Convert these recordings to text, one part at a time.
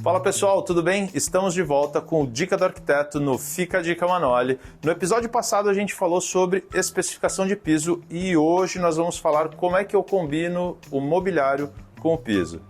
Fala pessoal, tudo bem? Estamos de volta com o Dica do Arquiteto no Fica a Dica Manoli. No episódio passado a gente falou sobre especificação de piso e hoje nós vamos falar como é que eu combino o mobiliário com o piso.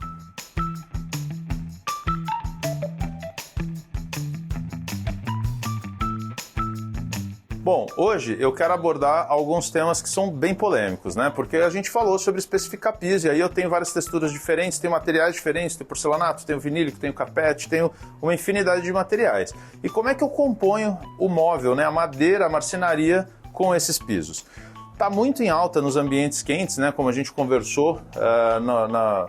Bom, hoje eu quero abordar alguns temas que são bem polêmicos, né? Porque a gente falou sobre especificar piso, e aí eu tenho várias texturas diferentes, tenho materiais diferentes, tenho porcelanato, tenho vinílico, tenho carpete, tenho uma infinidade de materiais. E como é que eu componho o móvel, né? A madeira, a marcenaria com esses pisos? Está muito em alta nos ambientes quentes, né? Como a gente conversou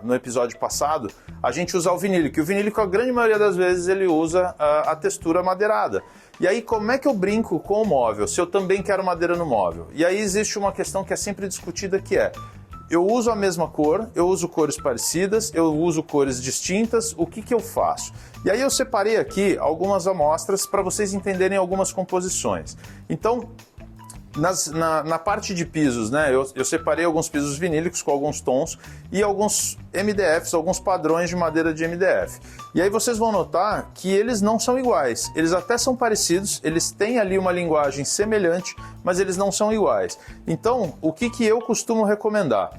no episódio passado, a gente usa o vinílico. E o vinílico, a grande maioria das vezes, ele usa a textura madeirada. E aí, como é que eu brinco com o móvel, se eu também quero madeira no móvel? E aí existe uma questão que é sempre discutida, que é: eu uso a mesma cor, eu uso cores parecidas, eu uso cores distintas, o que eu faço? E aí eu separei aqui algumas amostras para vocês entenderem algumas composições. Então, na parte de pisos, né, eu separei alguns pisos vinílicos com alguns tons e alguns MDFs, alguns padrões de madeira de MDF. E aí vocês vão notar que eles não são iguais, eles até são parecidos, eles têm ali uma linguagem semelhante, mas eles não são iguais. Então, o que eu costumo recomendar?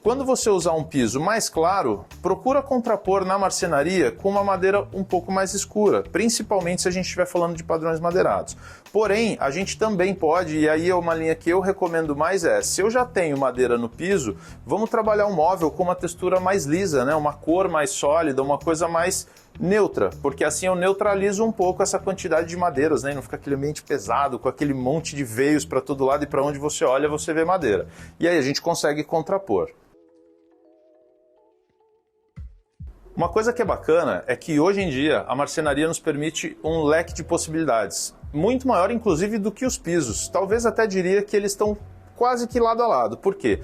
Quando você usar um piso mais claro, procura contrapor na marcenaria com uma madeira um pouco mais escura, principalmente se a gente estiver falando de padrões madeirados. Porém, a gente também pode, e aí é uma linha que eu recomendo mais, se eu já tenho madeira no piso, vamos trabalhar um móvel com uma textura mais lisa, né? Uma cor mais sólida, uma coisa mais neutra, porque assim eu neutralizo um pouco essa quantidade de madeiras, né? E não fica aquele ambiente pesado, com aquele monte de veios para todo lado e para onde você olha você vê madeira. E aí a gente consegue contrapor. Uma coisa que é bacana é que hoje em dia a marcenaria nos permite um leque de possibilidades, muito maior inclusive do que os pisos. Talvez até diria que eles estão quase que lado a lado. Por quê?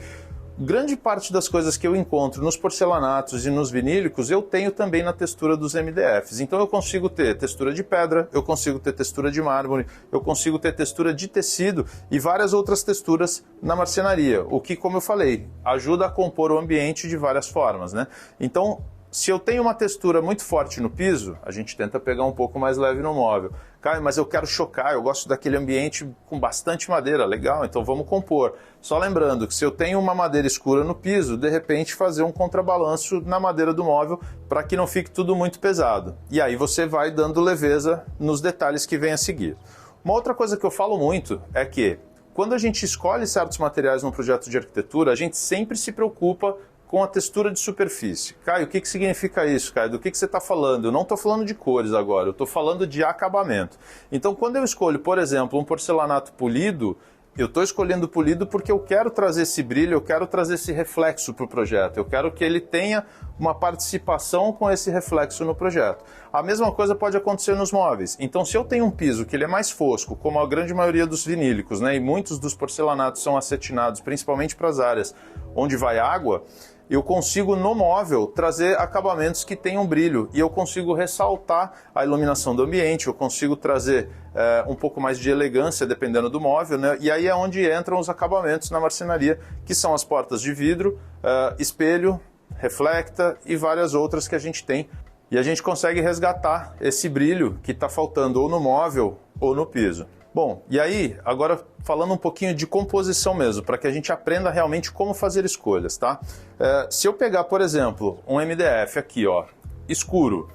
Grande parte das coisas que eu encontro nos porcelanatos e nos vinílicos eu tenho também na textura dos MDFs. Então eu consigo ter textura de pedra, eu consigo ter textura de mármore, eu consigo ter textura de tecido e várias outras texturas na marcenaria. O que, como eu falei, ajuda a compor o ambiente de várias formas, né? Então, se eu tenho uma textura muito forte no piso, a gente tenta pegar um pouco mais leve no móvel. Caio, mas eu quero chocar, eu gosto daquele ambiente com bastante madeira. Legal, então vamos compor. Só lembrando que se eu tenho uma madeira escura no piso, de repente fazer um contrabalanço na madeira do móvel para que não fique tudo muito pesado. E aí você vai dando leveza nos detalhes que vem a seguir. Uma outra coisa que eu falo muito é que quando a gente escolhe certos materiais num projeto de arquitetura, a gente sempre se preocupa com a textura de superfície. Caio, o que significa isso, Caio? Do que você está falando? Eu não estou falando de cores agora, eu estou falando de acabamento. Então, quando eu escolho, por exemplo, um porcelanato polido, eu estou escolhendo polido porque eu quero trazer esse brilho, eu quero trazer esse reflexo para o projeto, eu quero que ele tenha uma participação com esse reflexo no projeto. A mesma coisa pode acontecer nos móveis. Então, se eu tenho um piso que ele é mais fosco, como a grande maioria dos vinílicos, né, e muitos dos porcelanatos são acetinados, principalmente para as áreas onde vai água, eu consigo no móvel trazer acabamentos que tenham brilho e eu consigo ressaltar a iluminação do ambiente, eu consigo trazer um pouco mais de elegância dependendo do móvel, né? E aí é onde entram os acabamentos na marcenaria, que são as portas de vidro, espelho, reflecta e várias outras que a gente tem. E a gente consegue resgatar esse brilho que está faltando ou no móvel ou no piso. Bom, e aí, agora falando um pouquinho de composição mesmo, para que a gente aprenda realmente como fazer escolhas, tá? Se eu pegar, por exemplo, um MDF aqui, ó, escuro,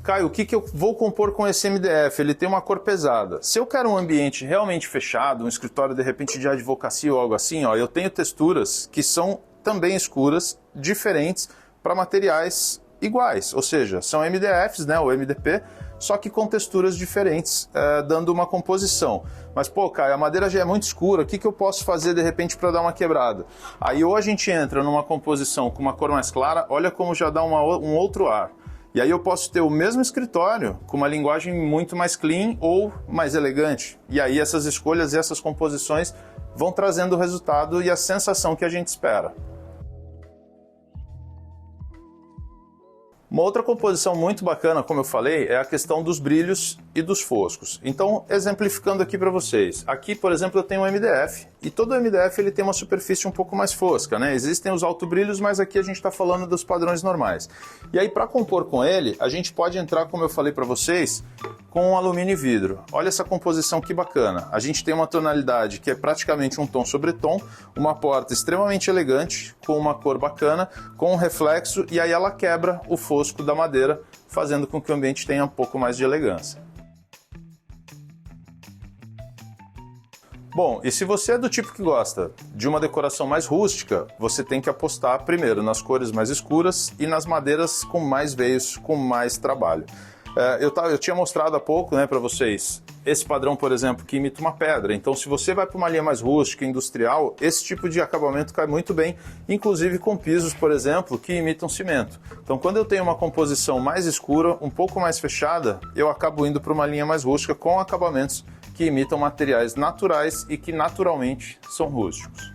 Caio, o que eu vou compor com esse MDF? Ele tem uma cor pesada. Se eu quero um ambiente realmente fechado, um escritório de repente de advocacia ou algo assim, ó, eu tenho texturas que são também escuras, diferentes, para materiais iguais, ou seja, são MDFs, né, ou MDP, só que com texturas diferentes, dando uma composição. Mas, pô, Caio, a madeira já é muito escura, o que eu posso fazer de repente para dar uma quebrada? Aí ou a gente entra numa composição com uma cor mais clara, olha como já dá um outro ar. E aí eu posso ter o mesmo escritório com uma linguagem muito mais clean ou mais elegante. E aí essas escolhas e essas composições vão trazendo o resultado e a sensação que a gente espera. Uma outra composição muito bacana, como eu falei, é a questão dos brilhos e dos foscos. Então, exemplificando aqui para vocês. Aqui, por exemplo, eu tenho um MDF E todo MDF ele tem uma superfície um pouco mais fosca, né? Existem os alto brilhos, mas aqui a gente está falando dos padrões normais. E aí, para compor com ele, a gente pode entrar, como eu falei para vocês, com alumínio e vidro. Olha essa composição que bacana. A gente tem uma tonalidade que é praticamente um tom sobre tom, uma porta extremamente elegante, com uma cor bacana, com um reflexo, e aí ela quebra o fosco da madeira, fazendo com que o ambiente tenha um pouco mais de elegância. Bom, e se você é do tipo que gosta de uma decoração mais rústica, você tem que apostar primeiro nas cores mais escuras e nas madeiras com mais veios, com mais trabalho. Eu tinha mostrado há pouco, né, para vocês esse padrão, por exemplo, que imita uma pedra. Então, se você vai para uma linha mais rústica, industrial, esse tipo de acabamento cai muito bem, inclusive com pisos, por exemplo, que imitam cimento. Então, quando eu tenho uma composição mais escura, um pouco mais fechada, eu acabo indo para uma linha mais rústica com acabamentos que imitam materiais naturais e que naturalmente são rústicos.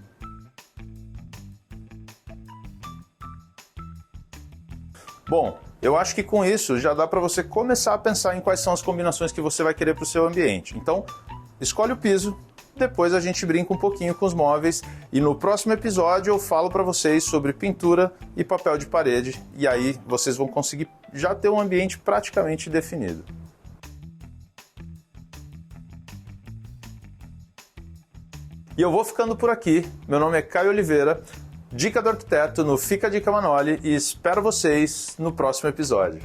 Bom, eu acho que com isso já dá para você começar a pensar em quais são as combinações que você vai querer para o seu ambiente. Então, escolhe o piso, depois a gente brinca um pouquinho com os móveis e no próximo episódio eu falo para vocês sobre pintura e papel de parede e aí vocês vão conseguir já ter um ambiente praticamente definido. E eu vou ficando por aqui. Meu nome é Caio Oliveira, Dica do Arquiteto no Fica a Dica Manoli e espero vocês no próximo episódio.